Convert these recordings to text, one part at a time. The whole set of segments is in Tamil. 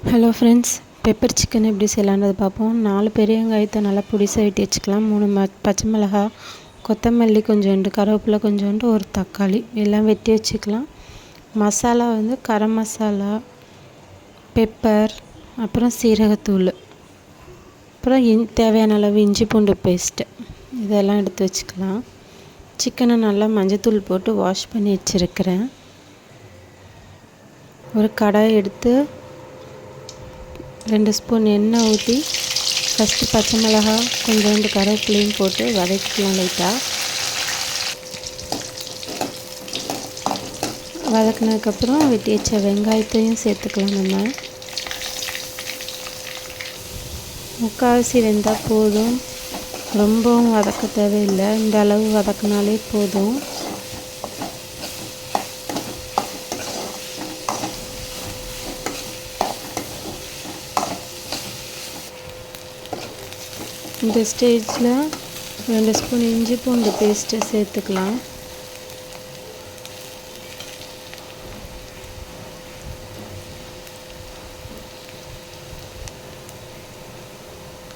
ஹலோ ஃப்ரெண்ட்ஸ், பெப்பர் சிக்கன் எப்படி செய்யலான்றது பார்ப்போம். 4 பெரிய வெங்காயத்தை நல்லா பொடிசாக வெட்டி வச்சுக்கலாம். 3 பச்சை மிளகா, கொத்தமல்லி கொஞ்சோண்டு, கருவேப்பிலை கொஞ்சோண்டு, ஒரு தக்காளி எல்லாம் வெட்டி வச்சுக்கலாம். மசாலா கரம் மசாலா, பெப்பர், அப்புறம் சீரகத்தூள், அப்புறம் தேவையான அளவு இஞ்சி பூண்டு பேஸ்ட்டு இதெல்லாம் எடுத்து வச்சுக்கலாம். சிக்கனை நல்லா மஞ்சத்தூள் போட்டு வாஷ் பண்ணி வச்சுருக்கிறேன். ஒரு கடாய் எடுத்து 2 ஸ்பூன் எண்ணெய் ஊற்றி ஃபஸ்ட்டு பச்சை மிளகா கொஞ்சோண்டு கருவேப்பிலையும் போட்டு வதக்கிக்கலாம். லைட்டாக வதக்கினதுக்கப்புறம் வெட்டி வச்ச வெங்காயத்தையும் சேர்த்துக்கலாம். நம்ம முக்கால்வாசி வெந்தால் போதும், ரொம்பவும் வதக்க தேவையில்லை. இந்த அளவு வதக்கினாலே போதும். இந்த ஸ்டேஜில் 2 ஸ்பூன் இஞ்சி பூண்டு பேஸ்ட்டை சேர்த்துக்கலாம்.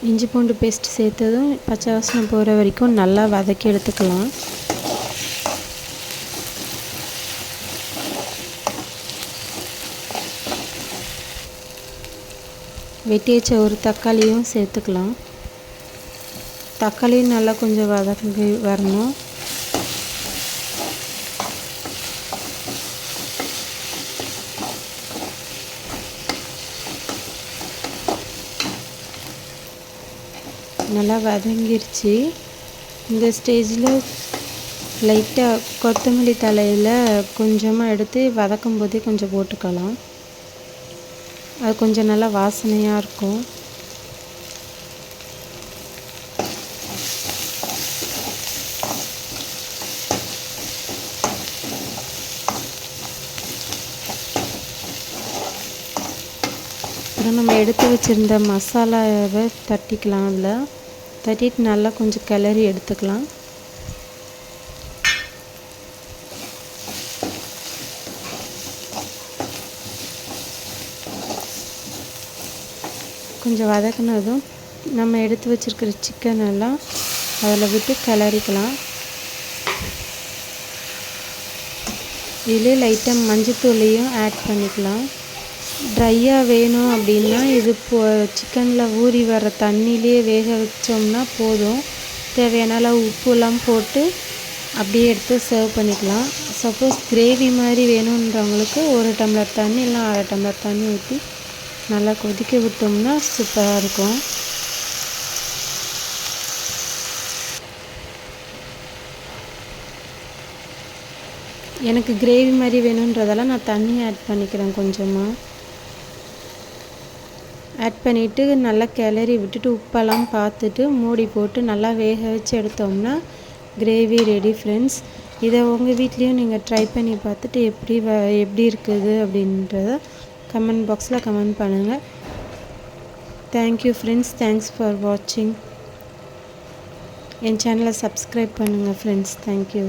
இஞ்சி பூண்டு பேஸ்ட் சேர்த்ததும் பச்சை வாசனை போகிற வரைக்கும் நல்லா வதக்கி எடுத்துக்கலாம். வெட்டி வச்ச ஒரு தக்காளியும் சேர்த்துக்கலாம். தக்காளியும் நல்லா கொஞ்சம் வதங்கி வரணும். நல்லா வதங்கிருச்சு. இந்த ஸ்டேஜில் லைட்டாக கொத்தமல்லி தலையில் கொஞ்சமாக எடுத்து வதக்கும் போதே கொஞ்சம் போட்டுக்கலாம். அது கொஞ்சம் நல்லா வாசனையாக இருக்கும். அப்புறம் நம்ம எடுத்து வச்சுருந்த மசாலாவை தட்டிக்கலாம். அதில் தட்டிட்டு நல்லா கொஞ்சம் கிளறி எடுத்துக்கலாம். கொஞ்சம் வதக்கினதும் நம்ம எடுத்து வச்சுருக்கிற சிக்கன் எல்லாம் அதில் விட்டு கிளறிக்கலாம். இதிலே லைட்டாக மஞ்சத்தூளையும் ஆட் பண்ணிக்கலாம். ட்ரையாக வேணும் அப்படின்னா இது சிக்கனில் ஊறி வர தண்ணியிலே வேக வச்சோம்னா போதும். தேவையான அளவு உப்புலாம் போட்டு அப்படியே எடுத்து சர்வ் பண்ணிக்கலாம். சப்போஸ் கிரேவி மாதிரி வேணுன்றவங்களுக்கு 1 டம்ளர் தண்ணி இல்லை 1/2 டம்ளர் தண்ணி ஊற்றி நல்லா கொதிக்க விட்டோம்னா சூப்பராக இருக்கும். எனக்கு கிரேவி மாதிரி வேணுன்றதால நான் தண்ணி ஆட் பண்ணிக்கிறேன். கொஞ்சமாக ஆட் பண்ணிவிட்டு நல்லா கிளறி விட்டுட்டு உப்பெல்லாம் பார்த்துட்டு மூடி போட்டு நல்லா வேக வச்சு எடுத்தோம்னா கிரேவி ரெடி ஃப்ரெண்ட்ஸ். இதை உங்கள் வீட்லேயும் நீங்கள் ட்ரை பண்ணி பார்த்துட்டு எப்படி இருக்குது அப்படின்றத கமெண்ட் பாக்ஸில் கமெண்ட் பண்ணுங்கள். தேங்க்யூ ஃப்ரெண்ட்ஸ், தேங்க்ஸ் ஃபார் வாட்சிங். என் சேனலை சப்ஸ்கிரைப் பண்ணுங்கள் ஃப்ரெண்ட்ஸ். தேங்க்யூ.